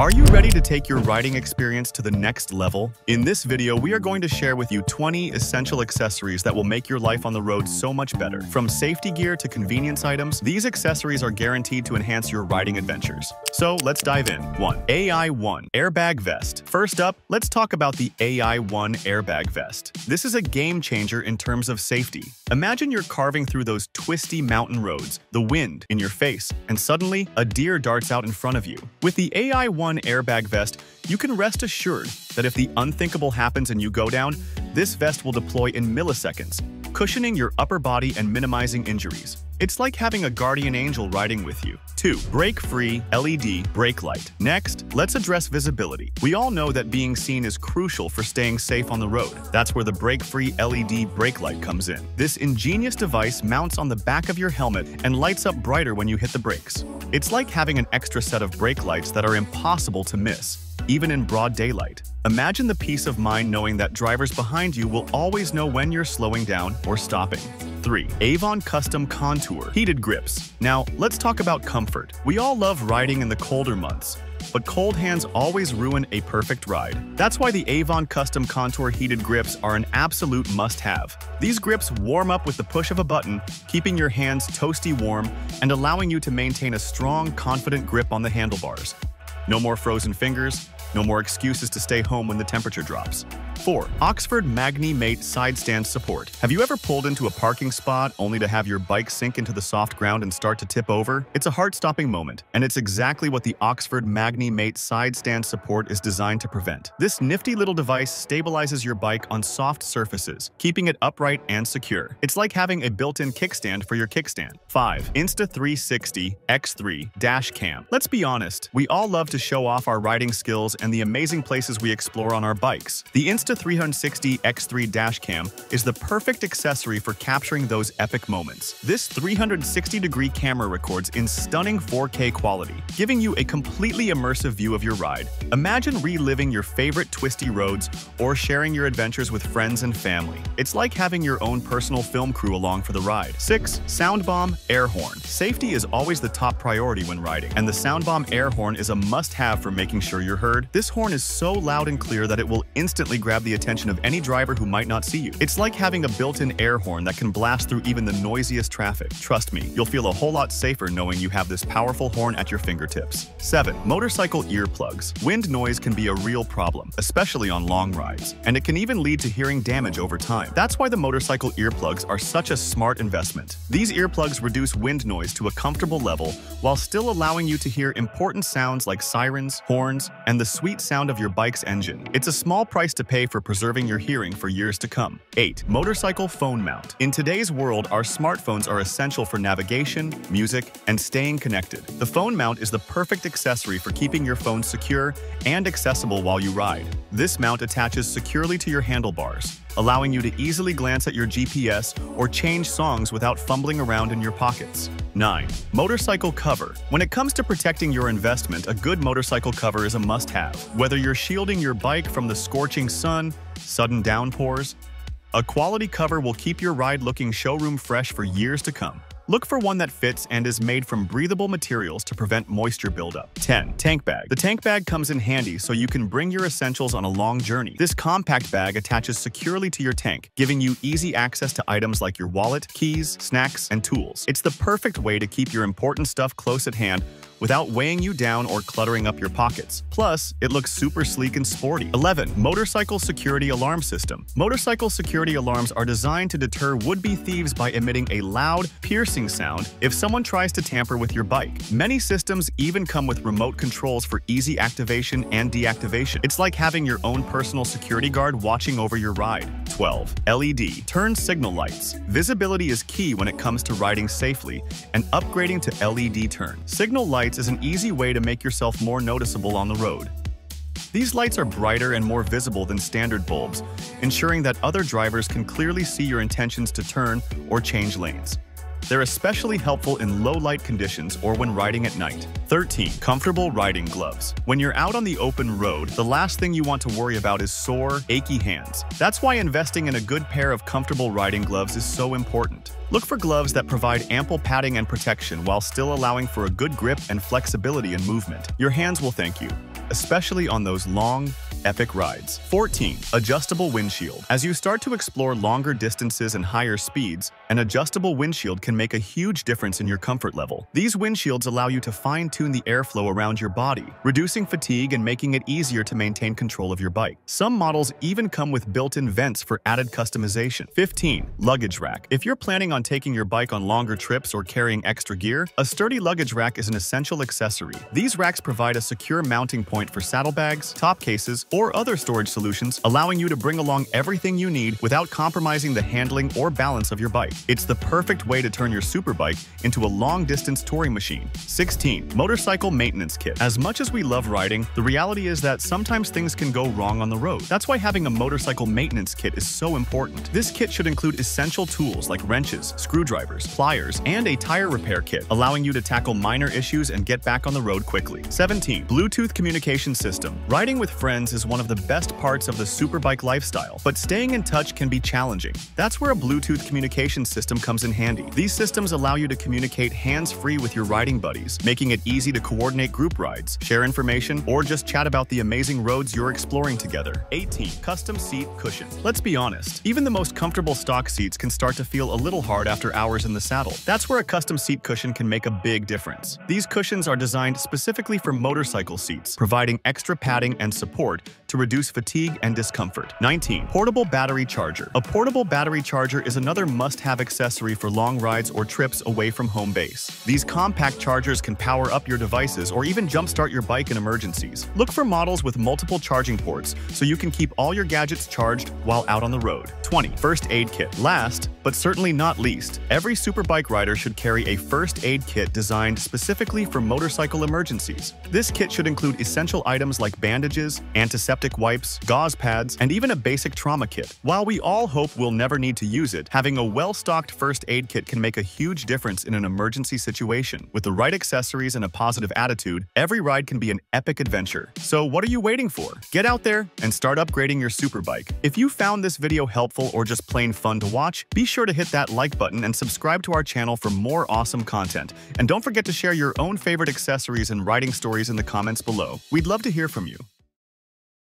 Are you ready to take your riding experience to the next level? In this video, we are going to share with you 20 essential accessories that will make your life on the road so much better. From safety gear to convenience items, these accessories are guaranteed to enhance your riding adventures. So let's dive in. 1. AI1 Airbag Vest. First up, let's talk about the AI1 Airbag Vest. This is a game changer in terms of safety. Imagine you're carving through those twisty mountain roads, the wind in your face, and suddenly a deer darts out in front of you. With the AI1 Airbag Vest, you can rest assured that if the unthinkable happens and you go down, this vest will deploy in milliseconds, cushioning your upper body and minimizing injuries. It's like having a guardian angel riding with you. 2. Brake-free LED brake light. Next, let's address visibility. We all know that being seen is crucial for staying safe on the road. That's where the brake-free LED brake light comes in. This ingenious device mounts on the back of your helmet and lights up brighter when you hit the brakes. It's like having an extra set of brake lights that are impossible to miss, even in broad daylight. Imagine the peace of mind knowing that drivers behind you will always know when you're slowing down or stopping. 3. Avon Custom Contour Heated Grips. Now, let's talk about comfort. We all love riding in the colder months, but cold hands always ruin a perfect ride. That's why the Avon Custom Contour Heated Grips are an absolute must-have. These grips warm up with the push of a button, keeping your hands toasty warm and allowing you to maintain a strong, confident grip on the handlebars. No more frozen fingers, no more excuses to stay home when the temperature drops. 4. Oxford MagneMate SideStand Support. Have you ever pulled into a parking spot only to have your bike sink into the soft ground and start to tip over? It's a heart-stopping moment, and it's exactly what the Oxford MagneMate SideStand Support is designed to prevent. This nifty little device stabilizes your bike on soft surfaces, keeping it upright and secure. It's like having a built-in kickstand for your kickstand. 5. Insta360 X3 Dash Cam. Let's be honest, we all love to show off our riding skills and the amazing places we explore on our bikes. The Insta360 X3 Dash Cam is the perfect accessory for capturing those epic moments. This 360-degree camera records in stunning 4K quality, giving you a completely immersive view of your ride. Imagine reliving your favorite twisty roads or sharing your adventures with friends and family. It's like having your own personal film crew along for the ride. 6. Sound Bomb Air Horn. Safety is always the top priority when riding, and the Sound Bomb Air Horn is a must-have for making sure you're heard. This horn is so loud and clear that it will instantly grab the attention of any driver who might not see you. It's like having a built-in air horn that can blast through even the noisiest traffic. Trust me, you'll feel a whole lot safer knowing you have this powerful horn at your fingertips. 7. Motorcycle earplugs. Wind noise can be a real problem, especially on long rides, and it can even lead to hearing damage over time. That's why the motorcycle earplugs are such a smart investment. These earplugs reduce wind noise to a comfortable level while still allowing you to hear important sounds like sirens, horns, and the sweet sound of your bike's engine. It's a small price to pay for preserving your hearing for years to come. 8. Motorcycle phone mount. In today's world, our smartphones are essential for navigation, music, and staying connected. The phone mount is the perfect accessory for keeping your phone secure and accessible while you ride. This mount attaches securely to your handlebars, allowing you to easily glance at your GPS or change songs without fumbling around in your pockets. 9. Motorcycle cover. When it comes to protecting your investment, a good motorcycle cover is a must-have. Whether you're shielding your bike from the scorching sun, sudden downpours, a quality cover will keep your ride looking showroom fresh for years to come. Look for one that fits and is made from breathable materials to prevent moisture buildup. 10. Tank bag. The tank bag comes in handy so you can bring your essentials on a long journey. This compact bag attaches securely to your tank, giving you easy access to items like your wallet, keys, snacks, and tools. It's the perfect way to keep your important stuff close at hand without weighing you down or cluttering up your pockets. Plus, it looks super sleek and sporty. 11. Motorcycle Security Alarm System. Motorcycle security alarms are designed to deter would-be thieves by emitting a loud, piercing sound if someone tries to tamper with your bike. Many systems even come with remote controls for easy activation and deactivation. It's like having your own personal security guard watching over your ride. 12. LED turn signal lights. Visibility is key when it comes to riding safely, and upgrading to LED turn signal lights is an easy way to make yourself more noticeable on the road. These lights are brighter and more visible than standard bulbs, ensuring that other drivers can clearly see your intentions to turn or change lanes. They're especially helpful in low-light conditions or when riding at night. 13. Comfortable riding gloves. When you're out on the open road, the last thing you want to worry about is sore, achy hands. That's why investing in a good pair of comfortable riding gloves is so important. Look for gloves that provide ample padding and protection while still allowing for a good grip and flexibility in movement. Your hands will thank you. especially on those long, epic rides. 14. Adjustable windshield. As you start to explore longer distances and higher speeds, an adjustable windshield can make a huge difference in your comfort level. These windshields allow you to fine-tune the airflow around your body, reducing fatigue and making it easier to maintain control of your bike. Some models even come with built-in vents for added customization. 15. Luggage rack. If you're planning on taking your bike on longer trips or carrying extra gear, a sturdy luggage rack is an essential accessory. These racks provide a secure mounting point for saddlebags, top cases, or other storage solutions, allowing you to bring along everything you need without compromising the handling or balance of your bike. It's the perfect way to turn your superbike into a long-distance touring machine. 16. Motorcycle maintenance kit. As much as we love riding, the reality is that sometimes things can go wrong on the road. That's why having a motorcycle maintenance kit is so important. This kit should include essential tools like wrenches, screwdrivers, pliers, and a tire repair kit, allowing you to tackle minor issues and get back on the road quickly. 17. Bluetooth communication system. Riding with friends is one of the best parts of the superbike lifestyle, but staying in touch can be challenging. That's where a Bluetooth communication system comes in handy. These systems allow you to communicate hands-free with your riding buddies, making it easy to coordinate group rides, share information, or just chat about the amazing roads you're exploring together. 18. Custom seat cushion. Let's be honest, even the most comfortable stock seats can start to feel a little hard after hours in the saddle. That's where a custom seat cushion can make a big difference. These cushions are designed specifically for motorcycle seats, providing extra padding and support to reduce fatigue and discomfort. 19. Portable battery charger. A portable battery charger is another must-have accessory for long rides or trips away from home base. These compact chargers can power up your devices or even jumpstart your bike in emergencies. Look for models with multiple charging ports so you can keep all your gadgets charged while out on the road. 20. First aid kit. Last, but certainly not least, every superbike rider should carry a first aid kit designed specifically for motorcycle emergencies. This kit should include essential items like bandages, antiseptic wipes, gauze pads, and even a basic trauma kit. While we all hope we'll never need to use it, having a well-stocked first aid kit can make a huge difference in an emergency situation. With the right accessories and a positive attitude, every ride can be an epic adventure. So what are you waiting for? Get out there and start upgrading your superbike. If you found this video helpful or just plain fun to watch, be sure to hit that like button and subscribe to our channel for more awesome content. And don't forget to share your own favorite accessories and riding stories in the comments below. We'd love to hear from you.